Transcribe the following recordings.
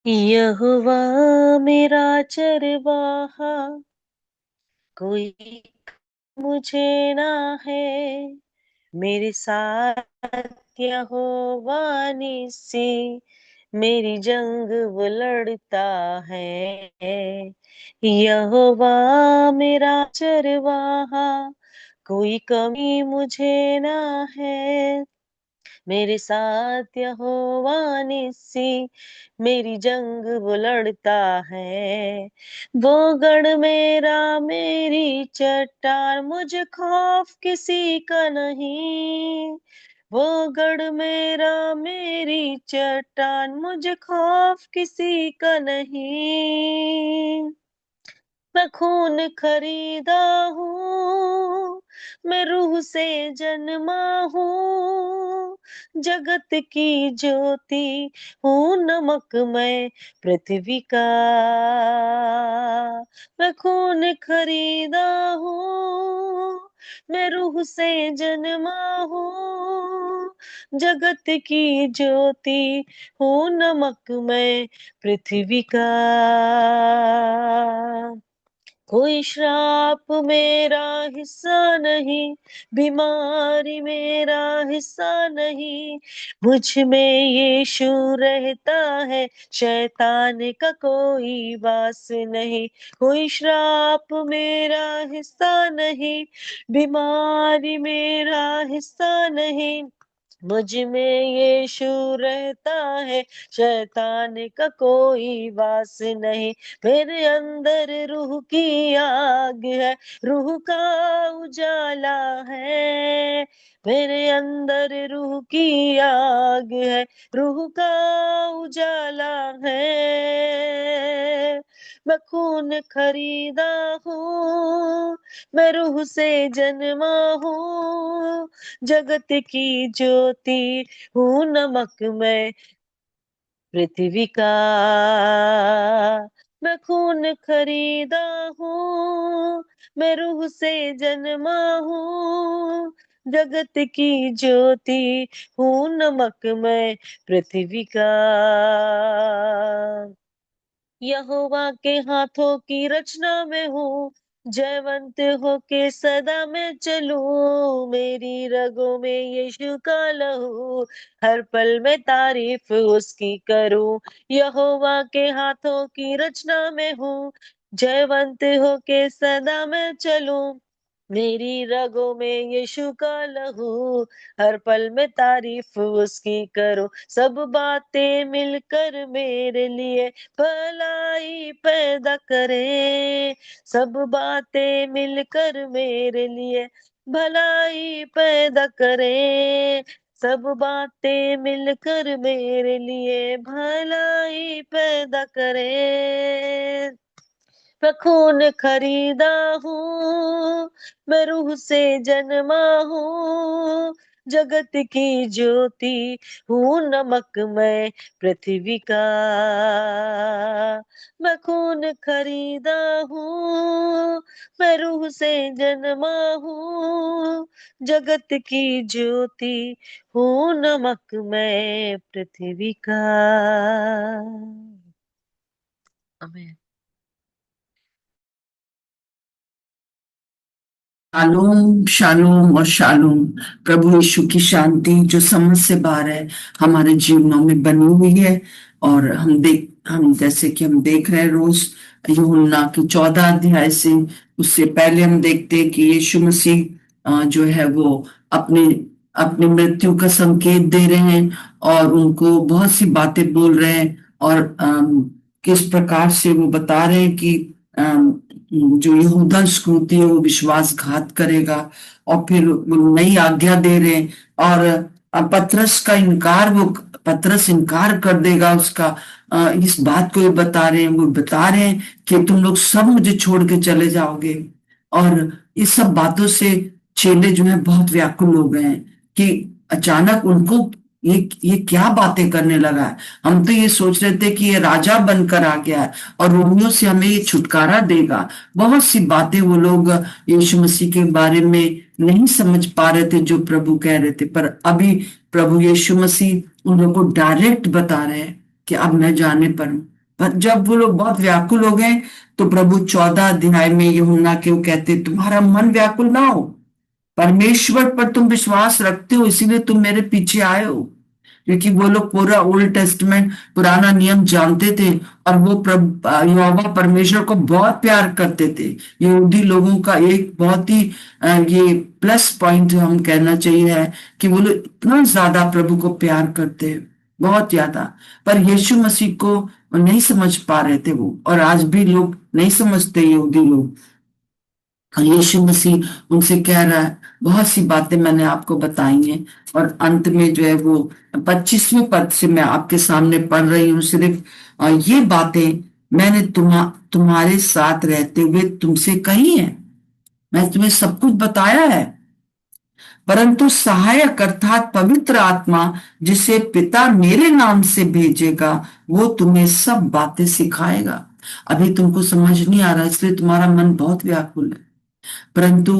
यहोवा मेरा चरवाहा, कोई मुझे ना है। मेरे साथ यहोवा निस्सी, मेरी जंग वो लड़ता है। यहोवा मेरा चरवाहा, कोई कमी मुझे ना है। मेरे साथ यहोवा निस्सी, मेरी जंग वो लड़ता है। वो गढ़ मेरा मेरी चट्टान, मुझे खौफ किसी का नहीं। वो गढ़ मेरा मेरी चट्टान, मुझे खौफ किसी का नहीं। मैं खून खरीदा हूँ, मैं रूह से जन्मा हूँ। जगत की ज्योति हूँ, नमक मैं पृथ्वी का। मैं खून खरीदा हूँ, मैं रूह से जन्मा हूँ। जगत की ज्योति हूँ, नमक मैं पृथ्वी का। कोई श्राप मेरा हिस्सा नहीं, बीमारी मेरा हिस्सा नहीं। मुझ में यीशु रहता है, शैतान का कोई वास नहीं। कोई श्राप मेरा हिस्सा नहीं, बीमारी मेरा हिस्सा नहीं। मुझ में यीशु रहता है, शैतान का कोई वास नहीं। मेरे अंदर रूह की आग है, रूह का उजाला है। मेरे अंदर रूह की आग है, रूह का उजाला है। मैं खून खरीदा हूँ, मैं रूह से जन्मा हूँ। जगत की ज्योति हूँ, नमक मैं पृथ्वी का। मैं खून खरीदा हूँ, मैं रूह से जन्मा हूँ। जगत की ज्योति हूँ, नमक मैं पृथ्वी का। यहोवा के हाथों की रचना में हूँ, जयवंत होके सदा मैं चलूं। मेरी रगों में यीशु का लहू, हर पल में तारीफ उसकी करूं। यहोवा के हाथों की रचना में हूँ, जयवंत होके सदा मैं चलूं। मेरी रगों में यीशु का लहू, हर पल में तारीफ उसकी करो। सब बातें मिलकर मेरे लिए भलाई पैदा करे। सब बातें मिलकर मेरे लिए भलाई पैदा करे। सब बातें मिलकर मेरे लिए भलाई पैदा करे। मैं खून खरीदा हूँ, मैं रूह से जन्मा हूँ। जगत की ज्योति हूँ, नमक मैं पृथ्वी का। मैं खून खरीदा हूँ, मैं रूह से जन्मा हूँ। जगत की ज्योति हूँ, नमक मैं पृथ्वी का। आमीन। शालोम शालोम और शालोम। प्रभु यीशु की शांति जो समझ से बाहर है हमारे जीवनों में बनी हुई है। और हम जैसे कि हम देख रहे हैं रोज यूहन्ना की 14 अध्याय से, उससे पहले हम देखते हैं कि यीशु मसीह जो है वो अपने अपनी मृत्यु का संकेत दे रहे हैं और उनको बहुत सी बातें बोल रहे हैं। और किस प्रकार से वो बता रहे हैं कि जो यहूदा इस्करियोती है वो विश्वासघात करेगा। और फिर वो नई आज्ञा दे रहे हैं। और पतरस इनकार कर देगा उसका। इस बात को ये बता रहे हैं, वो बता रहे हैं कि तुम लोग सब मुझे छोड़ के चले जाओगे। और इस सब बातों से चेले जो है बहुत व्याकुल हो गए हैं कि अचानक उनको ये क्या बातें करने लगा है। हम तो ये सोच रहे थे कि ये राजा बनकर आ गया है और रोमियो से हमें ये छुटकारा देगा। बहुत सी बातें वो लोग यीशु मसीह के बारे में नहीं समझ पा रहे थे जो प्रभु कह रहे थे। पर अभी प्रभु यीशु मसीह उन लोगों को डायरेक्ट बता रहे हैं कि अब मैं जाने पर हूं, पर जब वो लोग बहुत व्याकुल हो गए तो प्रभु 14 अध्याय में यूहन्ना के वो कहते, तुम्हारा मन व्याकुल ना हो, परमेश्वर पर तुम विश्वास रखते हो इसीलिए तुम मेरे पीछे आए हो। क्योंकि वो लोग पूरा ओल्ड टेस्टमेंट पुराना नियम जानते थे और वो यहोवा परमेश्वर को बहुत प्यार करते थे। यहूदी लोगों का एक बहुत ही ये प्लस पॉइंट हम कहना चाहिए है कि वो लोग इतना ज्यादा प्रभु को प्यार करते हैं, बहुत ज्यादा। पर यीशु मसीह को नहीं समझ पा रहे थे वो, और आज भी लोग नहीं समझते यहूदी लोग। और यीशु मसीह उनसे कह रहा है, बहुत सी बातें मैंने आपको बताई हैं, और अंत में जो है वो 25वें पद से मैं आपके सामने पढ़ रही हूँ सिर्फ। ये बातें मैंने तुम्हारे साथ रहते हुए तुमसे कही हैं, मैं तुम्हें सब कुछ बताया है। परंतु सहायक अर्थात पवित्र आत्मा जिसे पिता मेरे नाम से भेजेगा वो तुम्हें सब बातें सिखाएगा। अभी तुमको समझ नहीं आ रहा इसलिए तुम्हारा मन बहुत व्याकुल है, परंतु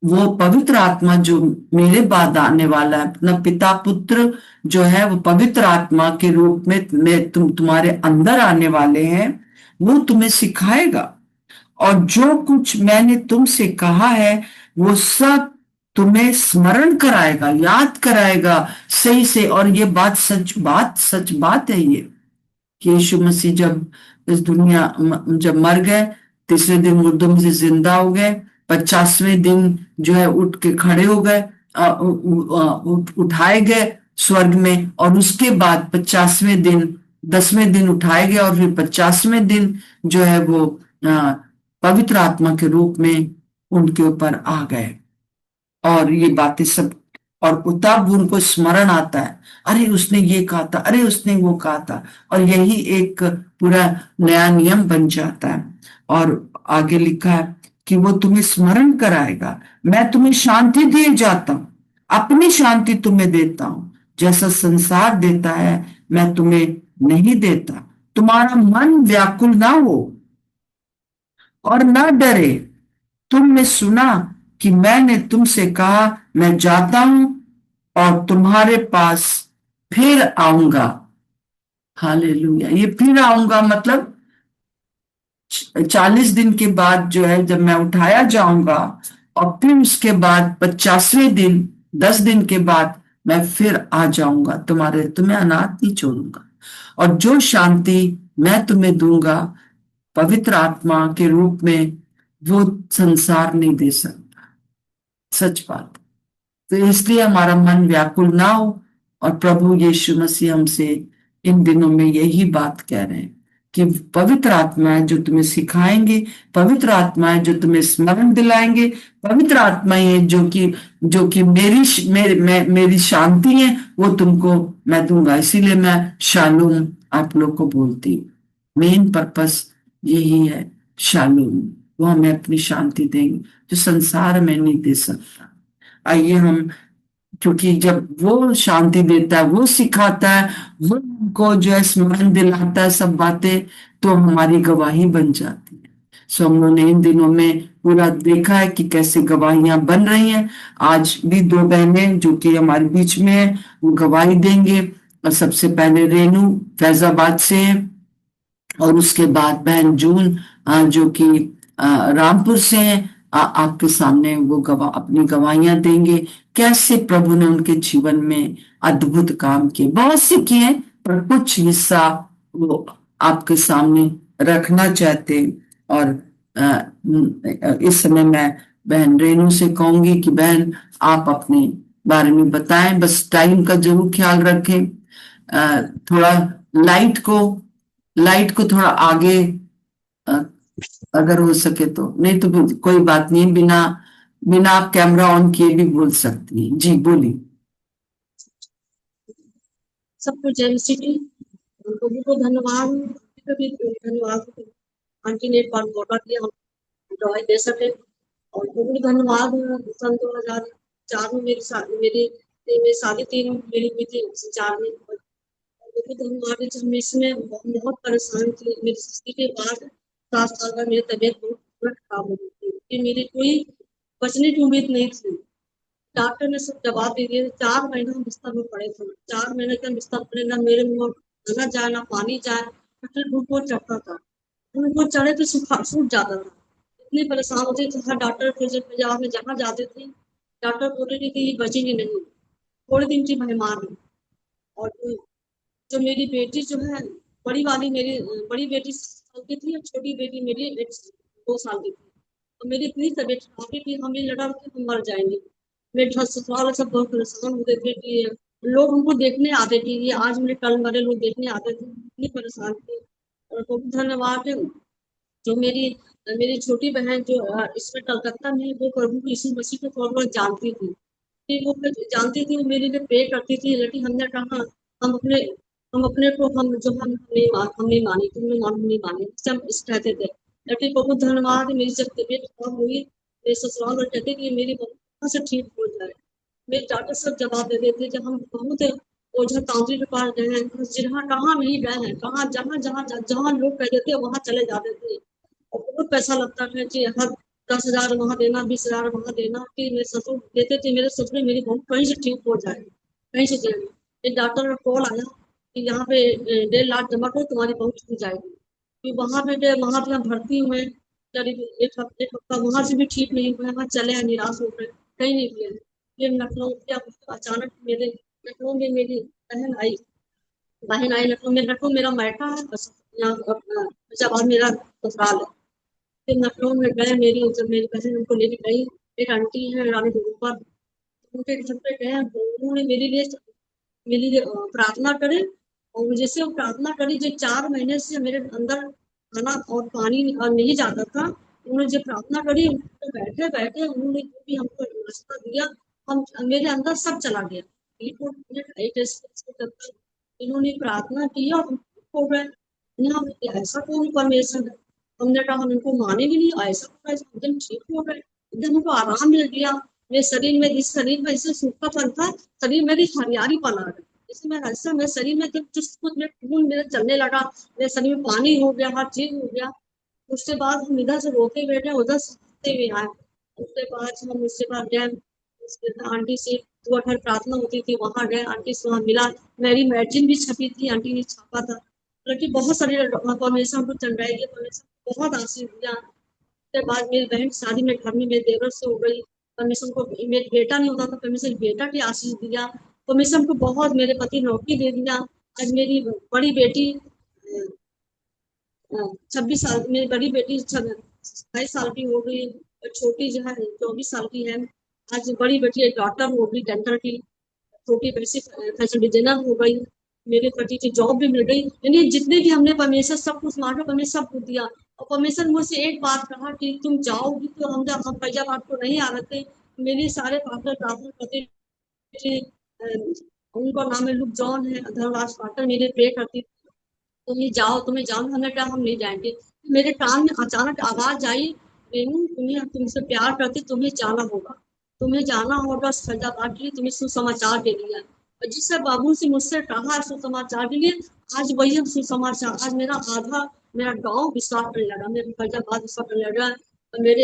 वो पवित्र आत्मा जो मेरे बाद आने वाला है, अपना पिता पुत्र जो है वो पवित्र आत्मा के रूप में मैं तुम्हारे अंदर आने वाले हैं, वो तुम्हें सिखाएगा और जो कुछ मैंने तुमसे कहा है वो सब तुम्हें स्मरण कराएगा, याद कराएगा सही से। और ये बात सच बात है ये, कि यीशु मसीह जब इस दुनिया जब मर गए, तीसरे दिन मुर्दों में से जिंदा हो गए, 50वें दिन जो है उठ के खड़े हो गए, उठाए गए स्वर्ग में, और उसके बाद 50वें दिन 10वें दिन उठाए गए, और फिर 50वें दिन जो है वो पवित्र आत्मा के रूप में उनके ऊपर आ गए। और ये बातें सब, और तब उनको स्मरण आता है, अरे उसने ये कहा था, अरे उसने वो कहा था, और यही एक पूरा नया नियम बन जाता है। और आगे लिखा है कि वो तुम्हें स्मरण कराएगा, मैं तुम्हें शांति दिए जाता हूँ, अपनी शांति तुम्हें देता हूँ, जैसा संसार देता है मैं तुम्हें नहीं देता। तुम्हारा मन व्याकुल ना हो और ना डरे। तुमने सुना कि मैंने तुमसे कहा, मैं जाता हूं और तुम्हारे पास फिर आऊंगा। हालेलुया। ये फिर आऊंगा मतलब 40 दिन के बाद जो है जब मैं उठाया जाऊंगा, और फिर उसके बाद 50वें दिन 10 दिन के बाद मैं फिर आ जाऊंगा, तुम्हें अनाथ नहीं छोड़ूंगा। और जो शांति मैं तुम्हें दूंगा पवित्र आत्मा के रूप में, वो संसार नहीं दे सकता। सच बात। तो इसलिए हमारा मन व्याकुल ना हो, और प्रभु यीशु मसीह हमसे इन दिनों में यही बात कह रहे हैं कि पवित्र आत्मा है जो तुम्हें सिखाएंगे, पवित्र आत्मा है जो तुम्हें स्मरण दिलाएंगे, पवित्र आत्मा है जो कि मेरी शांति है वो तुमको मैं दूंगा। इसीलिए मैं शालोम आप लोग को बोलती हूँ, मेन पर्पस यही है शालोम। वो हमें अपनी शांति देंगे जो संसार में नहीं दे सकता। आइए हम, क्योंकि जब वो शांति देता है, वो सिखाता है, वो हमको जो है स्मरण दिलाता है सब बातें, तो हमारी गवाही बन जाती है। सो हम लोगों ने इन दिनों में पूरा देखा है कि कैसे गवाहियां बन रही हैं। आज भी 2 बहनें जो कि हमारे बीच में है वो गवाही देंगे, और सबसे पहले रेनू फैजाबाद से है, और उसके बाद बहन जून जो कि रामपुर से हैं। आपके सामने वो अपनी गवाहियां देंगे कैसे प्रभु ने उनके जीवन में अद्भुत काम किए। बहुत से किए पर कुछ हिस्सा वो आपके सामने रखना चाहते हैं। और इस समय मैं बहन रेनू से कहूंगी कि बहन आप अपने बारे में बताएं, बस टाइम का जरूर ख्याल रखें। थोड़ा लाइट को लाइट को थोड़ा आगे अ, अगर हो सके तो, नहीं तो फिर कोई बात नहीं, बिना बिना आप कैमरा ऑन किए भी बोल सकती हैं। जी बोलिए। सबको जय मसीह की। प्रभु को धन्यवाद, भी धन्यवाद। आंटी ने एक बार मौका दिया हम दवाई दे सके, और प्रभु को धन्यवाद। सन 2004 में मेरी शादी 3 मेरी हुई थी, 4 में। प्रभु को धन्यवाद। जब मैं इसमें बहुत परेशान थी, मेरी शादी के बाद 7 साल बाद मेरी तबीयत बहुत खराब हो गई थी, कि मेरी कोई बचने की उम्मीद नहीं थी। डॉक्टर ने सब दवा दे दिए। 4 महीना हम बिस्तर में पड़े थे। 4 महीने के हम बिस्तर पड़े, ना मेरे मुंह खाना जाए ना पानी जाए। कटहल बहुत चढ़ता था, उनको चढ़े तो सूख जाता था, इतनी परेशान होती थी। हर डॉक्टर पंजाब में जहाँ जाते थे, डॉक्टर बोल रहे थे कि ये बचेंगे नहीं, थोड़े दिन की बीमार है। और जो मेरी बेटी जो है, बड़ी वाली मेरी बड़ी बेटी 7 साल की थी और छोटी बेटी मेरी 2 साल की थी। और मेरी इतनी तबीयत खराब थी कि हमें लगा कि हम मर जाएंगे। मेरे ससुराल वाले सब बहुत परेशान होते थे कि लोग उनको देखने आते थे, ये आज मेरे कल मरे लोग देखने आते थे, इतनी परेशान थी। और बहुत धन्यवाद है, जो मेरी छोटी बहन जो इसमें कलकत्ता में, वो प्रभु यीशु मसीह को थोड़ा बहुत जानती थी, कि वो जानती थी, वो मेरे लिए प्रे करती थी। लेकिन हमने कहा हम अपने हम अपने को हम नहीं मानी, तुमने हम नहीं मानी, इससे हम इस कहते थे। लेकिन बहुत धन्यवाद, मेरी जब तबीयत खराब हुई, मेरे ससुराल वाले कहते कि मेरी बहू कहाँ से ठीक हो जाए। मेरे डॉक्टर सब जवाब दे देते कि हम बहुत ओझा तांत्रिक के पास गए हैं, जहाँ कहाँ नहीं गए हैं, कहाँ जहाँ जहाँ जहाँ लोग कह देते वहां चले जाते थे। और बहुत पैसा लगता है कि हर 10,000 वहां देना, 20,000 वहां देना, कि मेरे ससुर देते थे, मेरे ससुर मेरी बहू कहीं से ठीक हो जाए, कहीं से जाए। एक डॉक्टर का कॉल आया कि यहाँ पे 1.5 लाख जमा करो, तुम्हारी बहू ठीक हो जाएगी। फिर वहां पे गए, वहां पे हम भर्ती हुए करीब एक हफ्ता, वहां से भी ठीक नहीं हुआ, वहां चले आए निराश होकर, कहीं नहीं गए। फिर लखनऊ क्या, अचानक मेरे लखनऊ में मेरी बहन आई, लखनऊ में, लखनऊ मेरा मायका है, बस यहाँ अपना फैजाबाद मेरा ससुराल है। फिर लखनऊ में गए, जब मेरी बहन उनको लेके गई, एक आंटी है रानी पर, उनके घर पे गए, उन्होंने मेरे लिए प्रार्थना करे। और जैसे वो प्रार्थना करी, जो 4 महीने से मेरे अंदर खाना और पानी नहीं जाता था, उन्होंने जब प्रार्थना करी, तो बैठे बैठे उन्होंने जो भी हमको रास्ता दिया, हम मेरे अंदर सब चला गया। इन्होंने प्रार्थना की और हो गए। यहाँ ऐसा कौन परमेश्वर है, हमने कहा हम इनको मानेंगे नहीं, ऐसा एकदम ठीक हो गए, एकदम उनको आराम मिल गया। मेरे शरीर में, इस शरीर में ऐसे सूखापन था, शरीर में भी हरियाली पन आ गई। जैसे मैं ऐसा, मेरे शरीर में जब जिस कुछ में खून मेरे चलने लगा, मेरे शरीर में पानी हो गया, हर चीज हो गया। उसके बाद हम इधर से रोते बैठे, उधर से हंसते हुए आए। उसके बाद गए, उसके बाद आंटी से जो घर प्रार्थना होती थी वहां गए, आंटी से वहां मिला। मेरी मैगजीन भी छपी थी, आंटी ने छापा था। लड़की बहुत सारी परमेश्वर हमको चल रही है, परमेश्वर बहुत आशीष दिया। उसके बाद मेरी बहन की शादी में घर में मेरे देवर से हो गई, परमेश्वर को मेरे बेटा नहीं होता था, परमेश्वर बेटा की आशीष दिया। परमेश्वर को बहुत, मेरे पति नौकरी दे दिया। आज मेरी बड़ी बेटी 26 साल, मेरी बड़ी बेटी 27 साल की हो गई, और छोटी जो है 24 साल की है। आज बड़ी बेटी एक डॉक्टर हो गई, डेंटल की। छोटी बड़ी फैशन डिजाइनर हो गई। मेरे पति की जॉब भी मिल गई। यानी जितने भी हमने परमेश्वर सब कुछ मांगा, परमेश्वर सब कुछ दिया। और परमेश्वर मुझसे एक बात कहा कि तुम जाओगी तो हम फैजाबाद को नहीं आ रहे थे। मेरे सारे पार्टनर प्रार्थना करते थे, उनका नाम है लुक जॉन है, धर्मराज पार्टनर मेरे प्रे करती, तुम्हें जाओ। हमने कहा हम नहीं जाएंगे। मेरे कान में अचानक आवाज आई, रेनू तुम्हें, तुमसे प्यार करती, तुम्हें जाना होगा, तुम्हें जाना होगा फैजाबाद के लिए, तुम्हें सुसमाचार के लिए। और जिससे बाबू से मुझसे कहा सुसमाचार के लिए, आज वही हम सुसमाचार, आज मेरा गांव विश्वास करने लगा, मेरा फैजाबाद विश्वास करने लगा। मेरे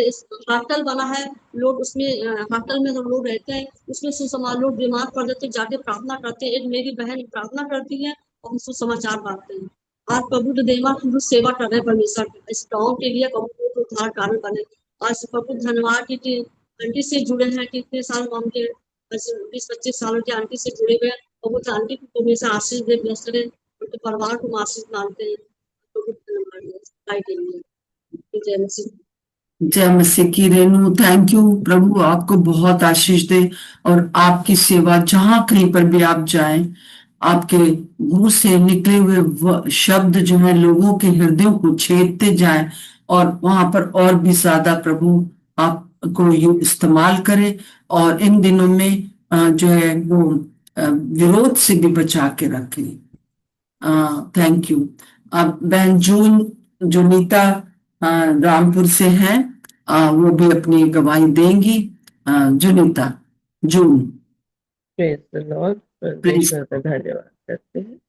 हॉस्टल बना है, लोग उसमें हॉस्टल में हम लोग रहते हैं, उसमें सुसमाचार, लोग बीमार पड़ जाते जाके प्रार्थना करते हैं। एक मेरी बहन प्रार्थना करती है और हम सुसमाचार बांटते हैं। आज प्रभु के देवा हम सेवा कर रहे हैं परमेश्वर की, इस गाँव के लिए प्रभु को उद्धार कारण बने। आज प्रभु धन्यवाद की आंटी से जुड़े हैं, कितने साल हम के 20-25 सालों की आंटी से जुड़े हुए हैं। प्रभु आंटी को हमेशा आशीष दे, ब्लेस करे, उनके परिवार को आशीष मांगते हैं। प्रभु धन्यवाद के लिए। जय मसीह। जय मसीह की। Renu, thank you. प्रभु आपको बहुत आशीष दे और आपकी सेवा जहां कहीं पर भी आप जाएं, आपके मुंह से निकले हुए शब्द जो है लोगों के हृदयों को छेदते जाएं, और वहां पर और भी ज्यादा प्रभु आपको ये इस्तेमाल करे, और इन दिनों में जो है वो विरोध से भी बचा के रखे। Thank you. अब बहन जो नीता रामपुर से हैं, वो भी अपनी गवाही देंगी। Juanita, June. Praise the Lord. परमेश्वर का धन्यवाद करते हैं।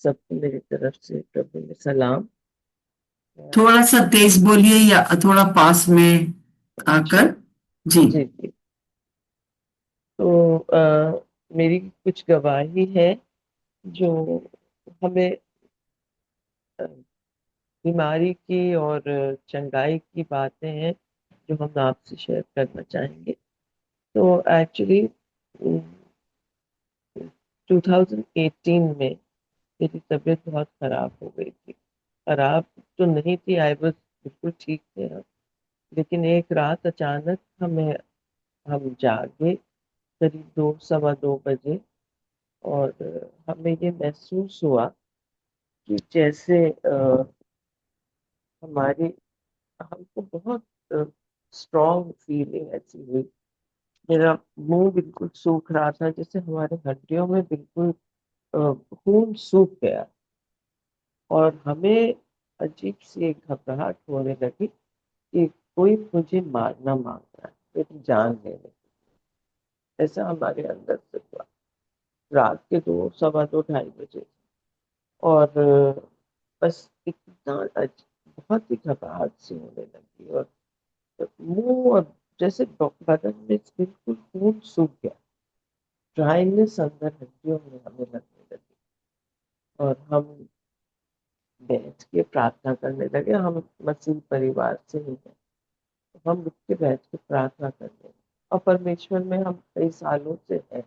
सबको मेरी तरफ से प्रभु में सलाम। थोड़ा सा तेज बोलिए या थोड़ा पास में आकर। जी जी जी। तो मेरी कुछ गवाही है जो हमें बीमारी की और चंगाई की बातें हैं जो हम आपसे शेयर करना चाहेंगे। तो एक्चुअली 2018 में मेरी तबीयत बहुत खराब हो गई थी। खराब तो नहीं थी, आई वाज बिल्कुल ठीक थे हम। लेकिन एक रात अचानक हम जागे करीब 2 सवा 2 बजे, और हमें ये महसूस हुआ कि जैसे हमारी हमको बहुत स्ट्रॉन्ग फीलिंग ऐसी हुई। मेरा मुंह बिल्कुल सूख रहा था, जैसे हमारे हड्डियों में बिल्कुल खून सूख गया, और हमें अजीब सी एक घबराहट होने लगी कि कोई मुझे मारना मांग रहा है, मेरी जान लेने की। ऐसा हमारे अंदर से हुआ। रात के 2 सवा 2 2:30 बजे, और बस इतना बहुत ही घबराहट सी होने लगी, और मुंह और जैसे बदन में बिल्कुल खून सूख गया, ड्राइनेस अंदर हड्डियों में हमें लगने लगी। और हम बैठ के प्रार्थना करने लगे। हम मसीह परिवार से ही हैं, तो हम उठ के बैठ के प्रार्थना करने लगे। और परमेश्वर में हम कई सालों से हैं,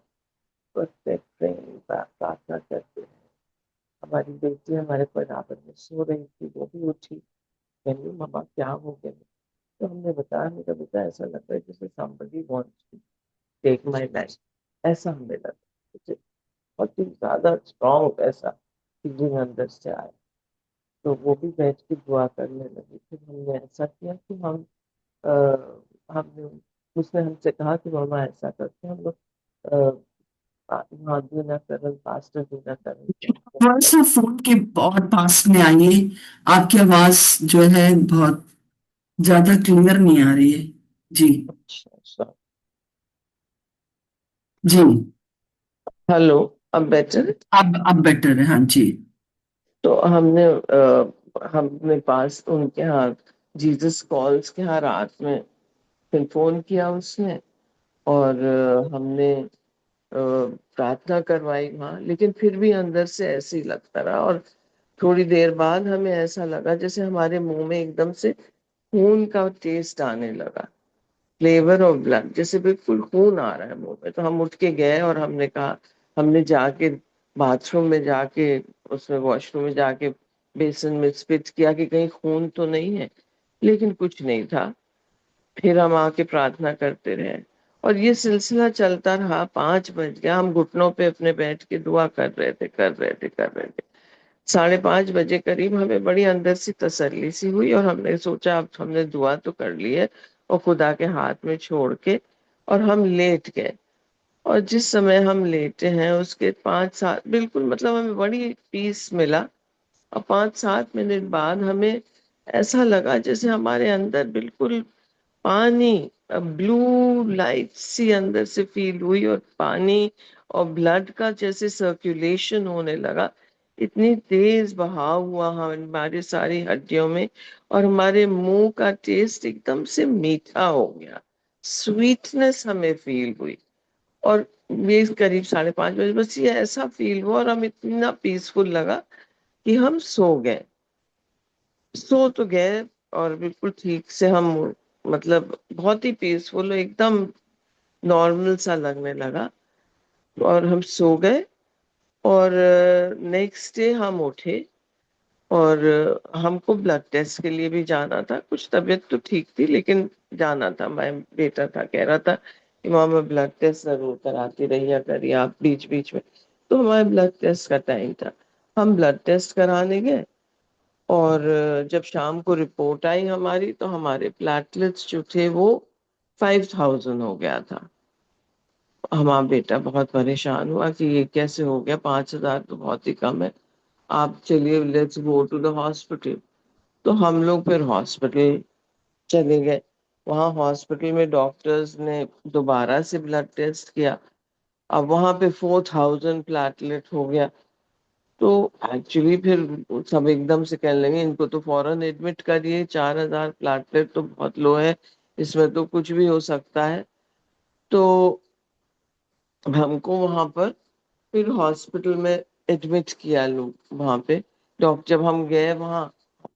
प्रार्थना करते हैं। हमारी बेटी हमारे बराबर में सो रही थी, वो भी उठी, कहनी मम्मा क्या हो गया। तो हमने बताया, मेरा बेटा ऐसा लग रहा है जैसे somebody wants to take my life, ऐसा हमें लगा। मुझे बहुत ही ज्यादा स्ट्रॉन्ग ऐसा फीलिंग अंदर से आया। तो वो भी बैठ के दुआ करने लगी। फिर हमने ऐसा किया कि अ, हमने उसने हमसे कहा कि मामा ऐसा करते हैं हम लोग, वहाँ दीना करन, पास्टर दीना करन के थोड़ा सा फोन के बहुत पास में आइए। आपकी आवाज जो है बहुत ज्यादा क्लियर नहीं आ रही है। जी। अच्छा। जी। हेलो, अब बेटर? अब बेटर है, हाँ जी। तो हमने पास उनके यहाँ जीसस कॉल्स के यहाँ रात में फिर फोन किया उसने, और हमने प्रार्थना करवाई वहाँ। लेकिन फिर भी अंदर से ऐसे ही लगता रहा, और थोड़ी देर बाद हमें ऐसा लगा जैसे हमारे मुंह में एकदम से खून का टेस्ट आने लगा, फ्लेवर ऑफ ब्लड, जैसे बिल्कुल खून आ रहा है मुंह में। तो हम उठ के गए और हमने कहा, हमने जाके बाथरूम में जाके, उसमें वॉशरूम में जाके बेसन में स्पिट किया कि कहीं खून तो नहीं है, लेकिन कुछ नहीं था। फिर हम आके प्रार्थना करते रहे, और ये सिलसिला चलता रहा। 5 बज गया, हम घुटनों पे अपने बैठ के दुआ कर रहे थे। 5:30 बजे करीब हमें बड़ी अंदर से तसल्ली सी हुई, और हमने सोचा अब हमने दुआ तो कर ली है, और खुदा के हाथ में छोड़ के और हम लेट गए। और जिस समय हम लेटे हैं उसके 5-7 बिल्कुल मतलब हमें बड़ी पीस मिला। और 5-7 मिनट बाद हमें ऐसा लगा जैसे हमारे अंदर बिल्कुल पानी, ब्लू लाइट सी अंदर से फील हुई, और पानी और ब्लड का जैसे सर्कुलेशन होने लगा। इतनी तेज बहाव हुआ हमारी सारी हड्डियों में, और हमारे मुंह का टेस्ट एकदम से मीठा हो गया, स्वीटनेस हमें फील हुई। और ये करीब 5:30 बजे बस ये ऐसा फील हुआ, और हम इतना पीसफुल लगा कि हम सो तो गए, और बिल्कुल ठीक से हम, मतलब बहुत ही पीसफुल एकदम नॉर्मल सा लगने लगा, और हम सो गए। और नेक्स्ट डे हम उठे, और हमको ब्लड टेस्ट के लिए भी जाना था। कुछ तबीयत तो ठीक थी, लेकिन जाना था। मैं बेटा था, कह रहा था कि मामा ब्लड टेस्ट जरूर कराती रहिए करिए आप बीच बीच में। तो हमारे ब्लड टेस्ट का टाइम था, हम ब्लड टेस्ट कराने गए। और जब शाम को रिपोर्ट आई हमारी, तो हमारे प्लेटलेट्स जो थे वो 5000 हो गया था। हमारा बेटा बहुत परेशान हुआ कि ये कैसे हो गया, 5000 तो बहुत ही कम है, आप चलिए let's go to the hospital. तो हम लोग फिर हॉस्पिटल चले गए। वहाँ हॉस्पिटल में डॉक्टर्स ने दोबारा से ब्लड टेस्ट किया। अब वहाँ पे 4000 प्लेटलेट हो गया। तो एक्चुअली फिर सब एकदम से कहने लगे इनको तो फौरन एडमिट करिए, 4000 प्लेटलेट तो बहुत लो है, इसमें तो कुछ भी हो सकता है। तो हमको वहां पर फिर हॉस्पिटल में एडमिट किया लोग वहां पे। डॉक्टर जब हम गए वहां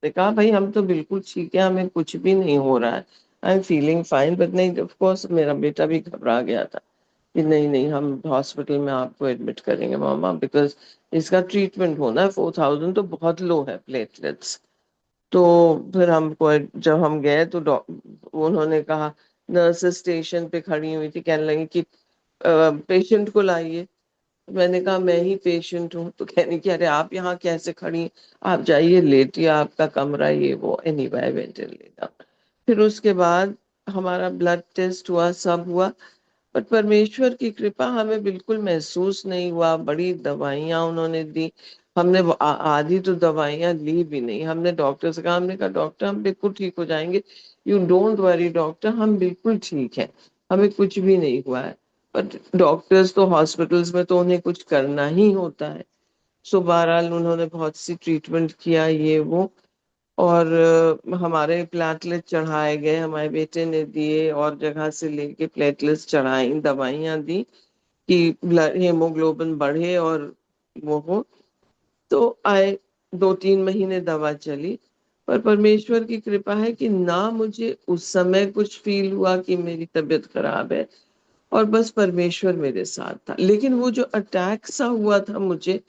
ने कहा भाई हम तो बिल्कुल ठीक है, हमें कुछ भी नहीं हो रहा है, I am feeling fine. But नहीं, ऑफ कोर्स मेरा बेटा भी घबरा गया था कि नहीं नहीं, हम हॉस्पिटल में आपको एडमिट करेंगे मामा, बिकॉज इसका ट्रीटमेंट होना है। 4,000 तो बहुत लो है प्लेटलेट्स। तो फिर हमको, जब हम गए तो उन्होंने कहा, नर्स स्टेशन पे खड़ी हुई थी, कहने लगी कि पेशेंट को लाइए। मैंने कहा मैं ही पेशेंट हूँ। तो कहने की अरे आप यहाँ कैसे खड़ी हैं? आप जाइए लेटिए, आपका कमरा ये वो। Anyway I went in late. फिर उसके बाद हमारा ब्लड टेस्ट हुआ, सब हुआ। बट परमेश्वर की कृपा हमें बिल्कुल महसूस नहीं हुआ। बड़ी दवाइयां उन्होंने दी, हमने आधी तो दवाइयां ली भी नहीं। हमने डॉक्टर से कहा, हमने कहा डॉक्टर हम बिल्कुल ठीक हो जाएंगे, यू डोंट वरी डॉक्टर, हम बिल्कुल ठीक है, हमें कुछ भी नहीं हुआ है। बट डॉक्टर्स तो हॉस्पिटल्स में तो उन्हें कुछ करना ही होता है। सो बहरहाल उन्होंने बहुत सी ट्रीटमेंट किया ये वो। और हमारे प्लेटलेट चढ़ाए गए, हमारे बेटे ने दिए, और जगह से लेके प्लेटलेट्स चढ़ाई, दवाइयां दी कि ब्लड हेमोग्लोबिन बढ़े और वो हो। तो आए, 2-3 महीने दवा चली। पर परमेश्वर की कृपा है कि ना मुझे उस समय कुछ फील हुआ कि मेरी तबीयत खराब है, और बस परमेश्वर मेरे साथ था। लेकिन वो जो अटैक सा हुआ था मुझे,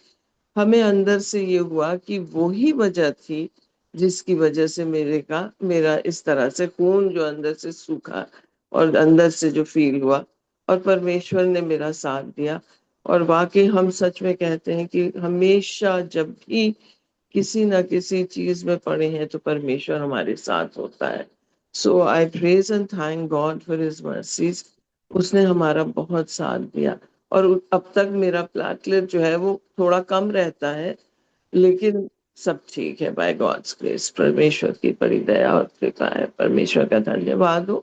हमें अंदर से ये हुआ कि वो ही वजह थी जिसकी वजह से मेरा इस तरह से खून जो अंदर से सूखा और अंदर से जो फील हुआ, और परमेश्वर ने मेरा साथ दिया। और वाकई हम सच में कहते हैं कि हमेशा जब भी किसी ना किसी चीज में पड़े हैं तो परमेश्वर हमारे साथ होता है। So I praise and thank God for his mercies. उसने हमारा बहुत साथ दिया। और अब तक मेरा प्लेटलेट जो है वो थोड़ा कम रहता है, लेकिन सब ठीक है बाय गॉड्स ग्रेस। परमेश्वर की बड़ी दया और कृपा है, परमेश्वर का धन्यवाद हो।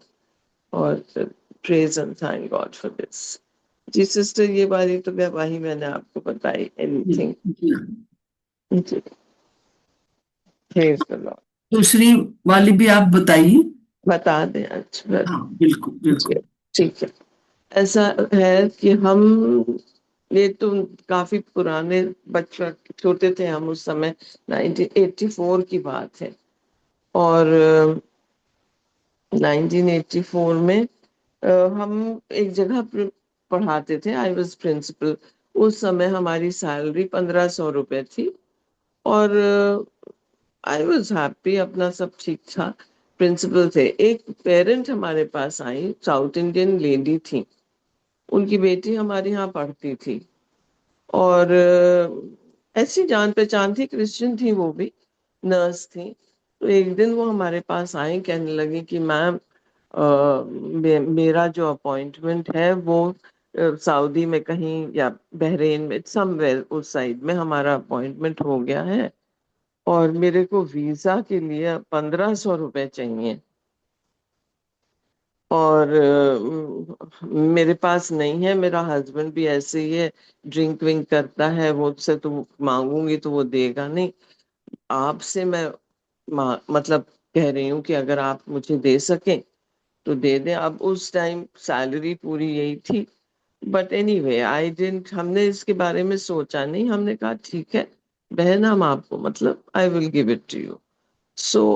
और praise and thank God for this. जी सिस्टर, ये वाली तो गवाही मैंने आपको बताई। एनीथिंग? जी हाँ। जी, प्रेज द लॉर्ड। दूसरी वाली भी आप बताइए। बता दें? अच्छा, हाँ बिल्कुल जी, बिल्कुल। ठीक है। ऐसा है कि हम, ये तो काफी पुराने, बच्चा छोटे थे हम उस समय, 1984 की बात है। और 1984 में हम एक जगह पढ़ाते थे, आई वॉज प्रिंसिपल। उस समय हमारी सैलरी 1,500 रुपए थी। और आई वॉज हैप्पी, अपना सब ठीक था। प्रिंसिपल थे। एक पेरेंट हमारे पास आई, साउथ इंडियन लेडी थी, उनकी बेटी हमारे यहाँ पढ़ती थी। और ऐसी जान पहचान थी, क्रिश्चियन थी वो भी, नर्स थी। तो एक दिन वो हमारे पास आई, कहने लगी कि मैम मेरा जो अपॉइंटमेंट है वो सऊदी में कहीं या बहरीन में, समवेयर उस साइड में हमारा अपॉइंटमेंट हो गया है, और मेरे को वीजा के लिए 1,500 रुपए चाहिए। और मेरे पास नहीं है, मेरा हस्बैंड भी ऐसे ही है, ड्रिंक विंक करता है, वो उससे तो मांगूंगी तो वो देगा नहीं। आपसे मैं मतलब कह रही हूँ कि अगर आप मुझे दे सकें तो दे दें। अब उस टाइम सैलरी पूरी यही थी। बट एनीवे आई डिडंट, हमने इसके बारे में सोचा नहीं, हमने कहा ठीक है बहन, हम आपको मतलब I will give it to you.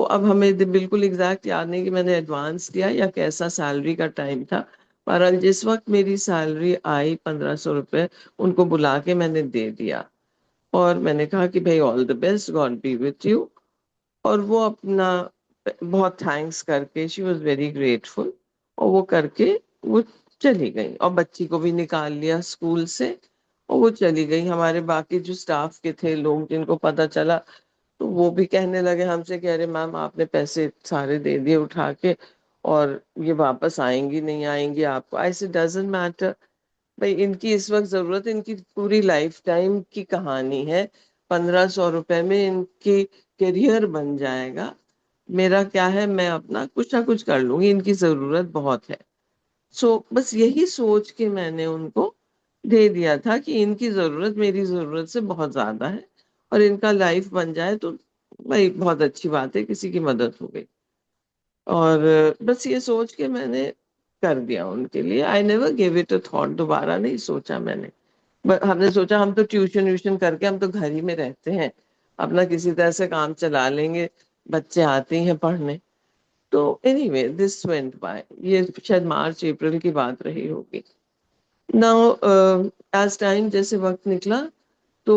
अब हमें बिल्कुल एग्जैक्ट याद नहीं कि मैंने एडवांस दिया या कैसा सैलरी का टाइम था। पर जिस वक्त मेरी सैलरी आई 1,500 रुपए, उनको बुला के मैंने दे दिया। और मैंने कहा कि भाई all the best, God B with you. और वो अपना बहुत थैंक्स करके, शी वॉज वेरी ग्रेटफुल, और वो करके वो चली गई। और बच्ची को भी निकाल लिया स्कूल से, और वो चली गई। हमारे बाकी जो स्टाफ के थे लोग, जिनको पता चला, तो वो भी कहने लगे हमसे कि अरे मैम आपने पैसे सारे दे दिए उठा के, और ये वापस आएंगी नहीं आएंगी आपको। ऐसे डजेंट मैटर भाई, इनकी इस वक्त जरूरत है, इनकी पूरी लाइफ टाइम की कहानी है। 1,500 रुपए में इनकी करियर बन जाएगा। मेरा क्या है, मैं अपना कुछ ना कुछ कर लूंगी, इनकी जरूरत बहुत है। बस यही सोच के मैंने उनको दे दिया था कि इनकी जरूरत मेरी जरूरत से बहुत ज्यादा है, और इनका लाइफ बन जाए तो भाई बहुत अच्छी बात है, किसी की मदद हो गई। और बस ये सोच के मैंने कर दिया उनके लिए। I never give it a thought, दोबारा नहीं सोचा मैंने। हमने सोचा हम तो ट्यूशन व्यूशन करके हम तो घर ही में रहते हैं, अपना किसी तरह से काम चला लेंगे, बच्चे आते हैं पढ़ने। तो एनीवे दिस वेंट बाय, ये शायद मार्च अप्रैल की बात रही होगी। नाउ एज टाइम जैसे वक्त निकला तो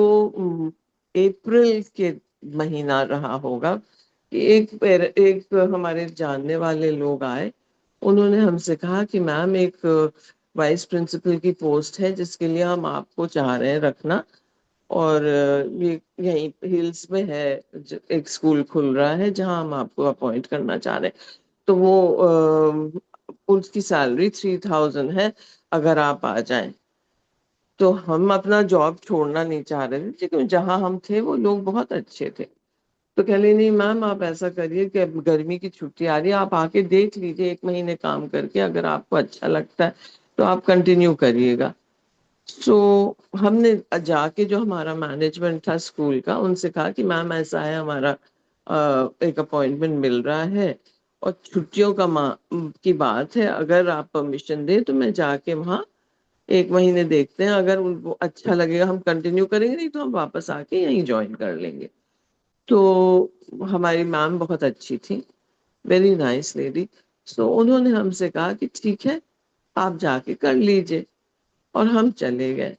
अप्रैल के महीना रहा होगा कि एक हमारे जानने वाले लोग आए। उन्होंने हमसे कहा कि मैम एक वाइस प्रिंसिपल की पोस्ट है जिसके लिए हम आपको चाह रहे हैं रखना, और ये यहीं हिल्स में है, एक स्कूल खुल रहा है जहां हम आपको अपॉइंट करना चाह रहे हैं। तो वो उसकी सैलरी 3000 है अगर आप आ जाएं। तो हम अपना जॉब छोड़ना नहीं चाह रहे थे लेकिन जहां हम थे वो लोग बहुत अच्छे थे। तो कह रही नहीं मैम आप ऐसा करिए कि अब गर्मी की छुट्टी आ रही है, आप आके देख लीजिए 1 महीने काम करके, अगर आपको अच्छा लगता है तो आप कंटिन्यू करिएगा। सो हमने जाके जो हमारा मैनेजमेंट था स्कूल का उनसे कहा कि मैम ऐसा है हमारा एक अपॉइंटमेंट मिल रहा है और छुट्टियों का की बात है, अगर आप परमिशन दें तो मैं जाके वहाँ 1 महीने देखते हैं, अगर उनको अच्छा लगेगा हम कंटिन्यू करेंगे, नहीं तो हम वापस आके यहीं ज्वाइन कर लेंगे। तो हमारी मैम बहुत अच्छी थी, वेरी नाइस लेडी। सो उन्होंने हमसे कहा कि ठीक है आप जाके कर लीजिए, और हम चले गए।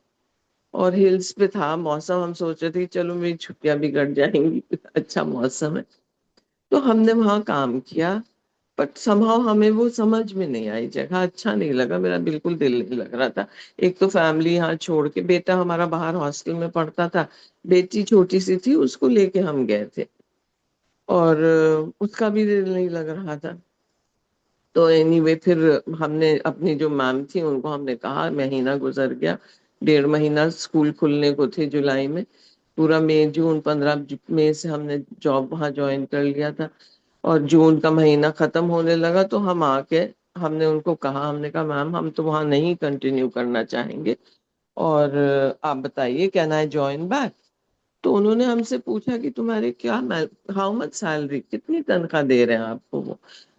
और हिल्स पे था मौसम, हम सोच रहे थे कि चलो मेरी छुट्टियां भी कट जाएंगी अच्छा मौसम है। तो हमने वहां काम किया, बट समहाउ हमें वो समझ में नहीं आई, जगह अच्छा नहीं लगा, मेरा बिल्कुल दिल नहीं लग रहा था। एक तो फैमिली यहाँ छोड़ के, बेटा हमारा बाहर हॉस्टल में पढ़ता था, बेटी छोटी सी थी उसको लेके हम गए थे, और उसका भी दिल नहीं लग रहा था। तो एनीवे फिर हमने अपनी जो मैम थी उनको हमने कहा, महीना गुजर गया, 1.5 महीना स्कूल खुलने को थे जुलाई में, पूरा मई जून 15 मई से हमने जॉब वहां ज्वाइन कर लिया था। और जून का महीना खत्म होने लगा तो हम आके हमने उनको कहा, हमने कहा मैम हम तो वहां नहीं कंटिन्यू करना चाहेंगे, और आप बताइए कैन आई ज्वाइन बैक। तो उन्होंने हमसे पूछा कि तुम्हारे क्या, हाउ मच सैलरी, कितनी तनख्वाह दे रहे हैं आपको वो।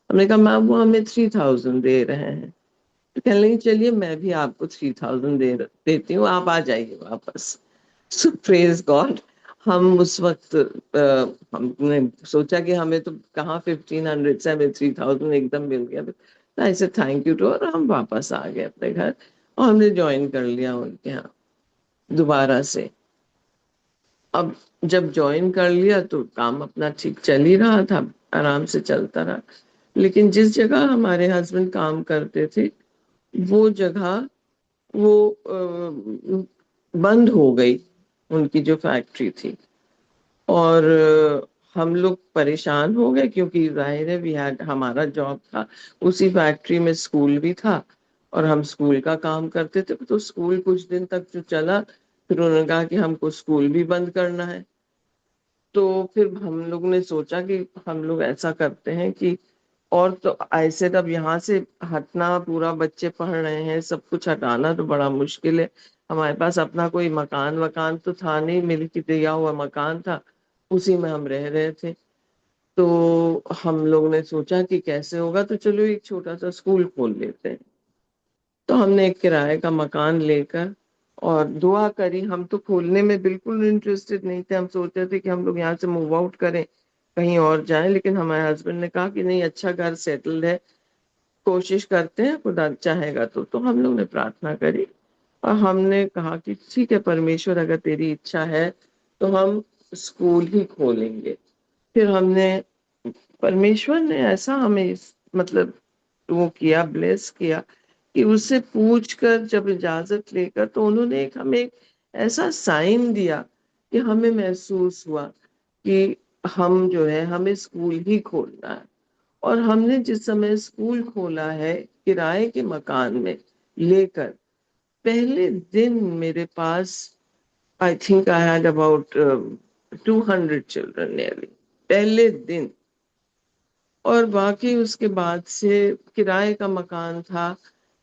हमने कहा मैम वो हमें 3000 दे रहे हैं। तो कहने लगी चलिए मैं भी आपको 3000 देती हूँ, आप आ जाइए वापस। सो प्रेज गॉड। हम उस वक्त हमने सोचा कि हमें तो कहाँ 1500 से हमें 3000 एकदम मिल गया, तो ऐसे थैंक यू टू, और हम वापस आ गए अपने घर, और हमने ज्वाइन कर लिया उनके यहाँ दोबारा से। अब जब ज्वाइन कर लिया तो काम अपना ठीक चल ही रहा था, आराम से चलता रहा। लेकिन जिस जगह हमारे हस्बैंड काम करते थे वो जगह वो बंद हो गई, उनकी जो फैक्ट्री थी। और हम लोग परेशान हो गए क्योंकि जाहिर है वी हैड, हमारा जॉब था उसी फैक्ट्री में, स्कूल भी था और हम स्कूल का काम करते थे। तो स्कूल कुछ दिन तक जो चला, फिर उन्होंने कहा कि हमको स्कूल भी बंद करना है। तो फिर हम लोग ने सोचा कि हम लोग ऐसा करते हैं कि, और तो ऐसे तब यहाँ से हटना, पूरा बच्चे पढ़ रहे हैं सब कुछ हटाना तो बड़ा मुश्किल है। हमारे पास अपना कोई मकान वकान तो था नहीं, मिल के दिया हुआ मकान था, उसी में हम रह रहे थे। तो हम लोग ने सोचा कि कैसे होगा, तो चलो एक छोटा सा स्कूल खोल लेते हैं। तो हमने एक किराए का मकान लेकर, और दुआ करी, हम तो खोलने में बिल्कुल इंटरेस्टेड नहीं थे, हम सोच रहे थे कि हम लोग यहाँ से मूव आउट करें, कहीं और जाएं, लेकिन हमारे हस्बैंड ने कहा कि नहीं अच्छा घर सेटल्ड है, कोशिश करते हैं, खुदा चाहेगा तो हम लोग ने प्रार्थना करी और हमने कहा कि ठीक है परमेश्वर अगर तेरी इच्छा है तो हम स्कूल ही खोलेंगे। फिर हमने, परमेश्वर ने ऐसा हमें मतलब वो किया, ब्लेस किया कि उससे पूछ कर जब इजाजत लेकर, तो उन्होंने एक हमें एक ऐसा साइन दिया कि हमें महसूस हुआ कि हम जो है हमें स्कूल ही खोलना है। और हमने जिस समय स्कूल खोला है किराए के मकान में लेकर, पहले दिन मेरे पास, I think I had about 200 children nearly, पहले दिन। और बाकी उसके बाद से किराए का मकान था,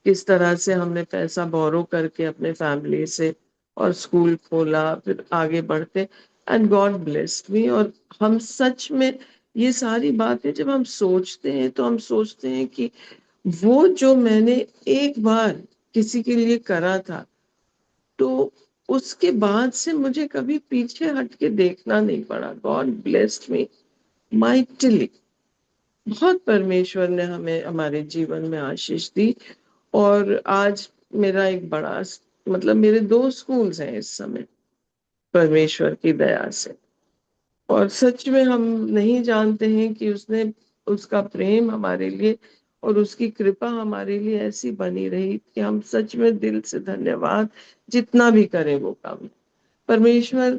किस तरह से हमने पैसा बोरो करके अपने फैमिली से और स्कूल खोला, फिर आगे बढ़ते, एंड गॉड ब्लेस्ड मी। और हम सच में ये सारी बातें जब हम सोचते हैं तो हम सोचते हैं कि वो जो मैंने एक बार किसी के लिए करा था, तो उसके बाद से मुझे कभी पीछे हट के देखना नहीं पड़ा। गॉड ब्लेस्ड मी माइटली, बहुत परमेश्वर ने हमें हमारे जीवन में आशीष दी। और आज मेरा एक बड़ा मतलब मेरे 2 स्कूल्स हैं इस समय परमेश्वर की दया से। और सच में हम नहीं जानते हैं कि उसने उसका प्रेम हमारे लिए और उसकी कृपा हमारे लिए ऐसी बनी रही कि हम सच में दिल से धन्यवाद जितना भी करें वो कम। परमेश्वर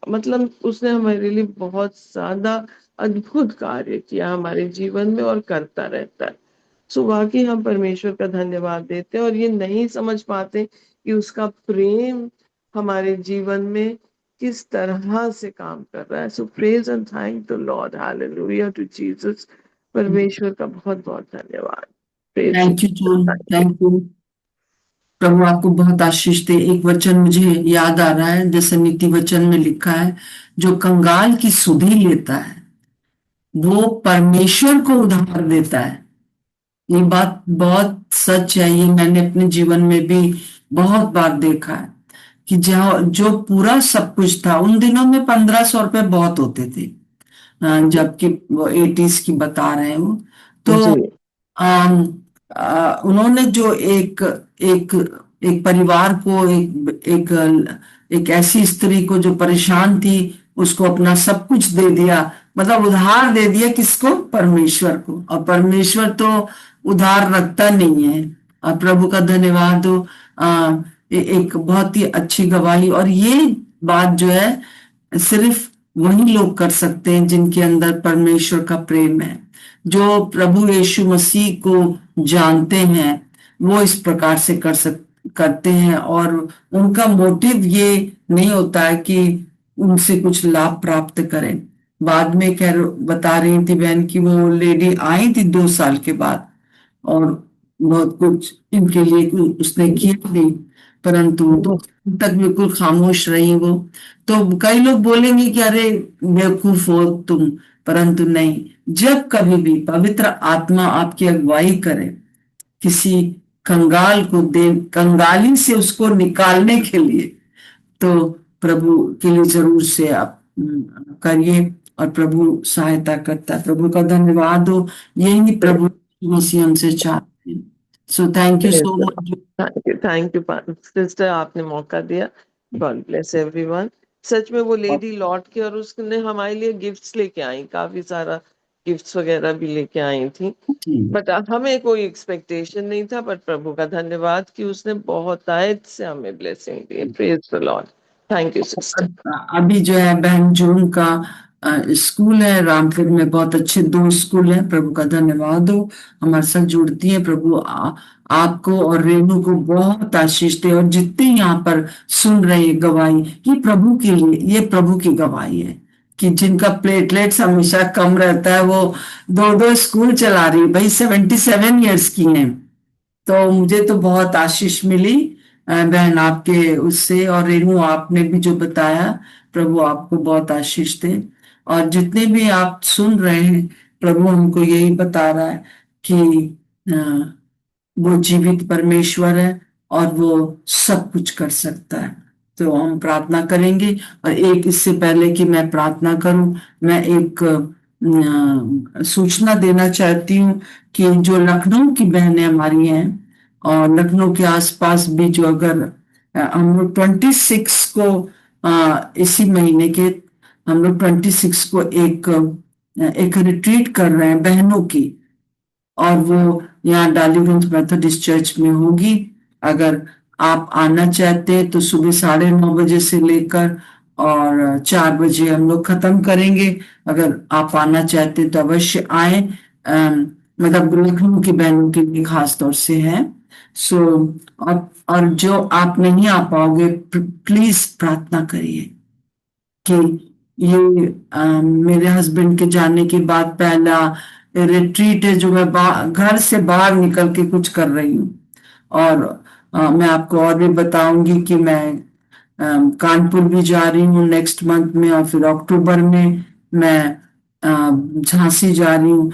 मतलब उसने हमारे लिए बहुत ज्यादा अद्भुत कार्य किया हमारे जीवन में और करता रहता है। सो वाकई हम परमेश्वर का धन्यवाद देते हैं और ये नहीं समझ पाते कि उसका प्रेम हमारे जीवन में किस तरह से काम कर रहा है। So praise and thank the Lord, hallelujah to Jesus. परमेश्वर का बहुत बहुत धन्यवाद। Praise thank you John, thank you. प्रभु आपको बहुत आशीष दे। एक वचन मुझे याद आ रहा है, जैसे नीति वचन में लिखा है, जो कंगाल की सुधि लेता है वो परमेश्वर को उधार देता है। ये बात बहुत सच है। ये मैंने अपने जीवन में भी बहुत बार देखा है कि जो पूरा सब कुछ था, उन दिनों में 1500 रुपए बहुत होते थे। जबकि वो 80s की बता रहे हैं वो। तो जी अम, उन्होंने जो एक एक एक परिवार को, एक ऐसी स्त्री को जो परेशान थी, उसको अपना सब कुछ दे दिया। मतलब उधार दे दिया किसको? परमेश्वर को। और परमेश्वर तो उधार रखता नहीं है। और प्रभु का धन्यवाद हो। एक बहुत ही अच्छी गवाही। और ये बात जो है सिर्फ वही लोग कर सकते हैं जिनके अंदर परमेश्वर का प्रेम है। जो प्रभु यीशु मसीह को जानते हैं वो इस प्रकार से करते हैं। और उनका मोटिव ये नहीं होता है कि उनसे कुछ लाभ प्राप्त करें। बाद में बता रही थी बहन कि वो लेडी आई थी 2 साल के बाद, और बहुत कुछ इनके लिए उसने किया नहीं, परंतु तक बिल्कुल खामोश रही वो। तो कई लोग बोलेंगे कि अरे बेवकूफ हो तुम, परंतु नहीं। जब कभी भी पवित्र आत्मा आपकी अगुवाई करे किसी कंगाल को दे, कंगाली से उसको निकालने के लिए, तो प्रभु के लिए जरूर से आप करिए, और प्रभु सहायता करता है। प्रभु का धन्यवाद हो। यही प्रभु यीशु मसीह हमसे चाहते हैं। So thank you so much. Thank you sister, आपने मौका दिया। God bless everyone. सच में वो लेडी लौट के और उसने हमारे लिए गिफ्ट्स लेके आई, काफी सारा गिफ्ट्स वगैरह भी लेके आई थी। बट हमें कोई एक्सपेक्टेशन नहीं था, बट प्रभु का धन्यवाद कि उसने बहुत आयत से हमें blessing the. Praise the Lord. Thank you sister. अभी जो है बहन जून का स्कूल है रामपुर में, बहुत अच्छे 2 स्कूल हैं। प्रभु का धन्यवाद हो, हमारे साथ जुड़ती है। प्रभु आपको और रेणु को बहुत आशीष दे। और जितने यहाँ पर सुन रहे हैं गवाही, ये प्रभु के लिए, ये प्रभु की गवाही है कि जिनका प्लेटलेट्स हमेशा कम रहता है वो 2-2 स्कूल चला रही है। भाई 77 ईयर्स की हैं। तो मुझे तो बहुत आशीष मिली बहन आपके उससे। और रेनू आपने भी जो बताया, प्रभु आपको बहुत आशीष दे। और जितने भी आप सुन रहे हैं, प्रभु हमको यही बता रहा है कि वो जीवित परमेश्वर है और वो सब कुछ कर सकता है। तो हम प्रार्थना करेंगे। और एक इससे पहले कि मैं प्रार्थना करूं, मैं एक सूचना देना चाहती हूँ कि जो लखनऊ की बहनें हमारी हैं और लखनऊ के आसपास भी, जो अगर हम लोग 26 को इसी महीने के हम लोग 26 को एक रिट्रीट कर रहे हैं बहनों की, और वो यहाँ डालीगंज मेथोडिस्ट चर्च में होगी। अगर आप आना चाहते हैं तो सुबह 9:30 से लेकर और 4 बजे हम लोग खत्म करेंगे। अगर आप आना चाहते हैं तो अवश्य आए। मतलब लखनऊ की बहनों के लिए खास तौर से है। सो और जो आप नहीं आ पाओगे, प्लीज प्रार्थना करिए कि ये मेरे हस्बैंड के जाने के बाद पहला रिट्रीट है जो मैं घर से बाहर निकल के कुछ कर रही हूँ। और मैं आपको और भी बताऊंगी कि मैं कानपुर भी जा रही हूँ नेक्स्ट मंथ में, और फिर अक्टूबर में मैं झांसी जा रही हूँ।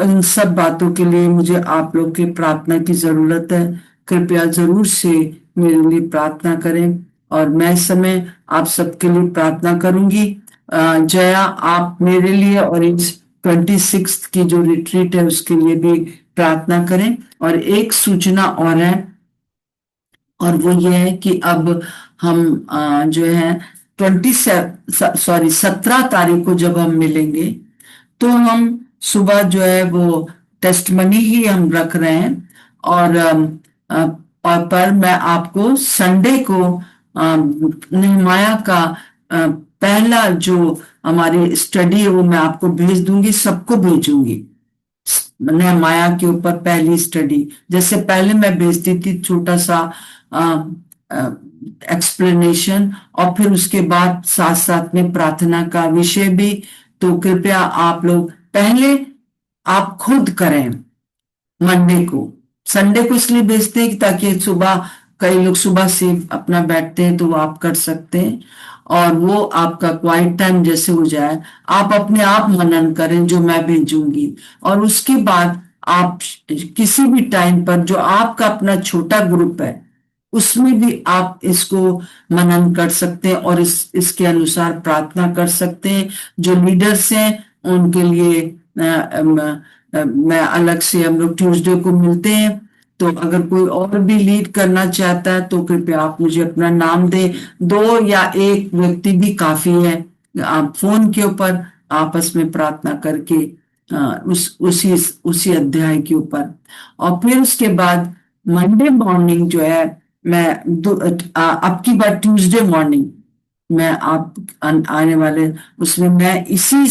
इन सब बातों के लिए मुझे आप लोग की प्रार्थना की जरूरत है। कृपया जरूर से मेरे लिए प्रार्थना करें, और मैं इस समय आप सबके लिए प्रार्थना करूंगी। जया, आप मेरे लिए और इस 26 की जो रिट्रीट है उसके लिए भी प्रार्थना करें। और एक सूचना और है, और वो ये है कि अब हम जो है 17 तारीख को जब हम मिलेंगे तो हम सुबह जो है वो टेस्ट मनी ही हम रख रहे हैं। और पर मैं आपको संडे को नेहमाया का पहला जो हमारी स्टडी है वो मैं आपको भेज दूंगी, सबको भेजूंगी। नेहमाया के ऊपर पहली स्टडी, जैसे पहले मैं भेजती थी छोटा सा एक्सप्लेनेशन, और फिर उसके बाद साथ साथ में प्रार्थना का विषय भी। तो कृपया आप लोग पहले आप खुद करें मंडे को। संडे को इसलिए भेजते हैं कि ताकि सुबह, कई लोग सुबह से अपना बैठते हैं तो वो आप कर सकते हैं, और वो आपका क्वाइट टाइम जैसे हो जाए। आप अपने आप मनन करें जो मैं भेजूंगी, और उसके बाद आप किसी भी टाइम पर जो आपका अपना छोटा ग्रुप है उसमें भी आप इसको मनन कर सकते हैं और इसके अनुसार प्रार्थना कर सकते हैं। जो लीडर्स हैं उनके लिए मैं अलग से, हम लोग ट्यूसडे को मिलते हैं। तो अगर कोई और भी लीड करना चाहता है तो कृपया आप मुझे अपना नाम दें। 2 या 1 व्यक्ति भी काफी है। आप फोन के ऊपर आपस में प्रार्थना करके उसी अध्याय के ऊपर, और फिर उसके बाद मंडे मॉर्निंग जो है, मैं अब की बार ट्यूसडे मॉर्निंग मैं आप आने वाले उसमें मैं इसी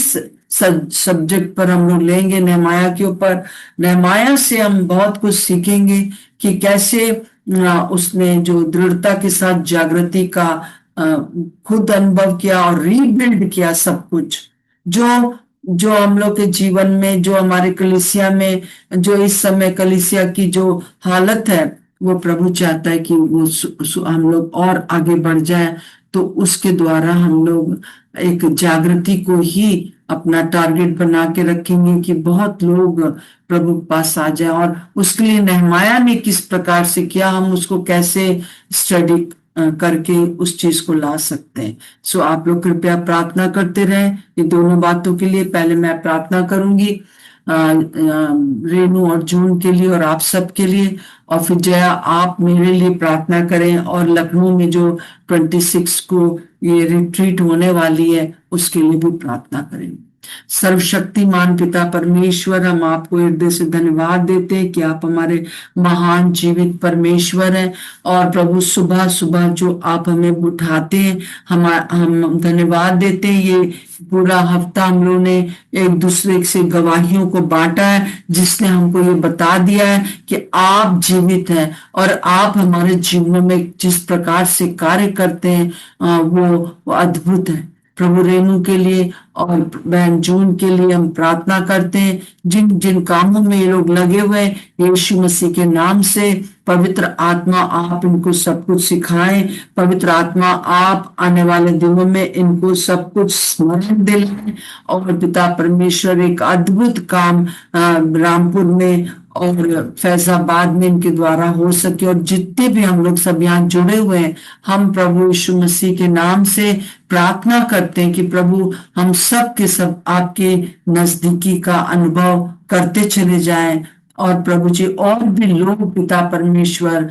सब्जेक्ट पर हम लोग लेंगे, नेहमाया के ऊपर। नेहमाया से हम बहुत कुछ सीखेंगे कि कैसे उसने जो दृढ़ता के साथ जागृति का खुद अनुभव किया और रीबिल्ड किया सब कुछ, जो जो हम लोग के जीवन में, जो हमारे कलीसिया में, जो इस समय कलीसिया की जो हालत है, वो प्रभु चाहता है कि वो हम लोग और आगे बढ़ जाए। तो उसके द्वारा हम लोग एक जागृति को ही अपना टारगेट बना के रखेंगे कि बहुत लोग प्रभु के पास आ जाए। और उसके लिए नेहमाया ने किस प्रकार से किया, हम उसको कैसे स्टडी करके उस चीज को ला सकते हैं। सो आप लोग कृपया प्रार्थना करते रहें ये दोनों बातों के लिए। पहले मैं प्रार्थना करूंगी रेनू और जून के लिए और आप सब के लिए, और फिर जया आप मेरे लिए प्रार्थना करें, और लखनऊ में जो 26 को ये रिट्रीट होने वाली है उसके लिए भी प्रार्थना करें। सर्वशक्तिमान पिता परमेश्वर, हम आपको हृदय से धन्यवाद देते हैं कि आप हमारे महान जीवित परमेश्वर हैं। और प्रभु सुबह सुबह जो आप हमें उठाते हैं, हम धन्यवाद देते हैं। ये पूरा हफ्ता हम लोगों ने एक दूसरे से गवाहियों को बांटा है, जिसने हमको ये बता दिया है कि आप जीवित हैं और आप हमारे जीवन में जिस प्रकार से कार्य करते हैं वो अद्भुत है। प्रभु रेणु के लिए और बहन जून के लिए हम प्रार्थना करते हैं, जिन जिन कामों में ये लोग लगे हुए हैं, यीशु मसीह के नाम से पवित्र आत्मा आप इनको सब कुछ सिखाएं। पवित्र आत्मा आप आने वाले दिनों में इनको सब कुछ स्मरण दिलाएं, और पिता परमेश्वर एक अद्भुत काम रामपुर में और फैजाबाद में इनके द्वारा हो सके। और जितने भी हम लोग सब यहाँ जुड़े हुए हैं, हम प्रभु यीशु मसीह के नाम से प्रार्थना करते हैं कि प्रभु हम सब के सब आपके नजदीकी का अनुभव करते चले जाएं। और प्रभु जी और भी लोग पिता परमेश्वर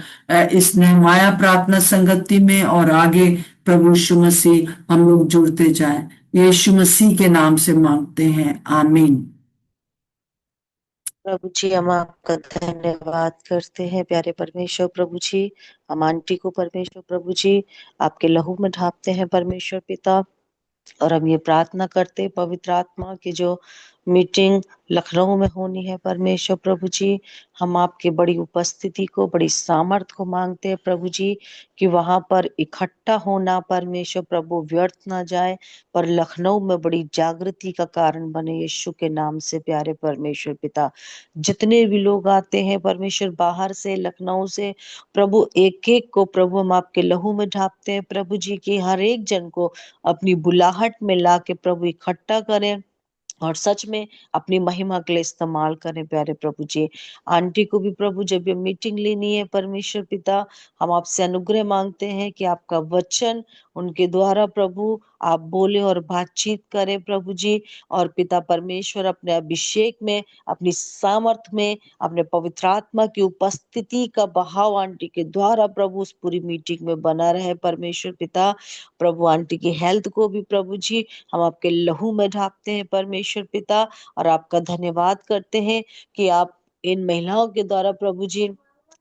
इस नेहमाया प्रार्थना संगति में और आगे प्रभु यीशु मसीह हम लोग जुड़ते जाएं। यीशु मसीह के नाम से मांगते हैं, आमीन। प्रभु जी हम आपका धन्यवाद करते हैं प्यारे परमेश्वर। प्रभु जी हम आंटी को परमेश्वर प्रभु जी आपके लहू में ढापते हैं परमेश्वर पिता, और हम ये प्रार्थना करते हैं पवित्र आत्मा की जो मीटिंग लखनऊ में होनी है परमेश्वर प्रभु जी, हम आपकी बड़ी उपस्थिति को, बड़ी सामर्थ को मांगते हैं प्रभु जी, कि वहां पर इकट्ठा होना परमेश्वर प्रभु व्यर्थ ना जाए, पर लखनऊ में बड़ी जागृति का कारण बने यीशु के नाम से। प्यारे परमेश्वर पिता, जितने भी लोग आते हैं परमेश्वर बाहर से, लखनऊ से, प्रभु एक एक को प्रभु हम आपके लहू में ढापते हैं प्रभु जी, की हर एक जन को अपनी बुलाहट में ला के प्रभु इकट्ठा करें और सच में अपनी महिमा के लिए इस्तेमाल करें। प्यारे प्रभु जी आंटी को भी प्रभु जब ये मीटिंग लेनी है परमेश्वर पिता, हम आपसे अनुग्रह मांगते हैं कि आपका वचन उनके द्वारा प्रभु आप बोले और बातचीत करें प्रभु जी। और पिता परमेश्वर अपने अभिषेक में, अपनी सामर्थ में, अपने पवित्र आत्मा की उपस्थिति का बहाव आंटी के द्वारा प्रभु उस पूरी मीटिंग में बना रहे परमेश्वर पिता। प्रभु आंटी की हेल्थ को भी प्रभु जी हम आपके लहू में ढापते हैं परमेश्वर पिता, और आपका धन्यवाद करते हैं कि आप इन महिलाओं के द्वारा प्रभु जी,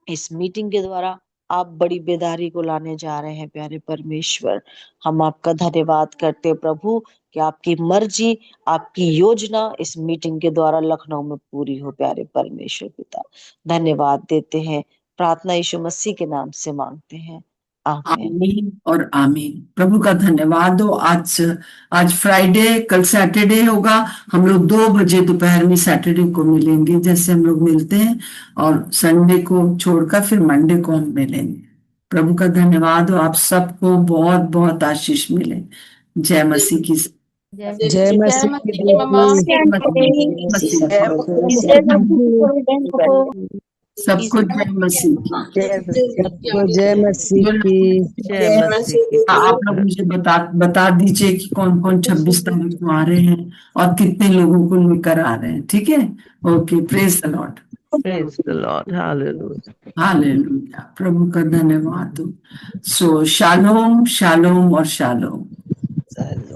इस मीटिंग के द्वारा आप बड़ी बेदारी को लाने जा रहे हैं प्यारे परमेश्वर। हम आपका धन्यवाद करते हैं प्रभु कि आपकी मर्जी, आपकी योजना इस मीटिंग के द्वारा लखनऊ में पूरी हो प्यारे परमेश्वर पिता। धन्यवाद देते हैं, प्रार्थना यीशु मसीह के नाम से मांगते हैं, आमीन। आमीन और आमीन। प्रभु का धन्यवाद हो। आज फ्राइडे, कल सैटरडे होगा। हम लोग 2 बजे दोपहर में सैटरडे को मिलेंगे, जैसे हम लोग मिलते हैं, और संडे को छोड़कर फिर मंडे को हम मिलेंगे। प्रभु का धन्यवाद हो। आप सबको बहुत बहुत आशीष मिले। जय मसीह की। जय मसीह की मम्मा। सबको जय मसीह की। सबको जय मसीह की। जय मसीह की। आप लोग मुझे बता दीजिए कि कौन कौन 26 तारीख को आ रहे हैं और कितने लोगों को लेकर आ रहे हैं। ठीक है, okay. Praise the Lord. Praise the Lord. Hallelujah. Hallelujah. प्रभु का धन्यवाद हो। सो शालोम, शालोम और शालोम।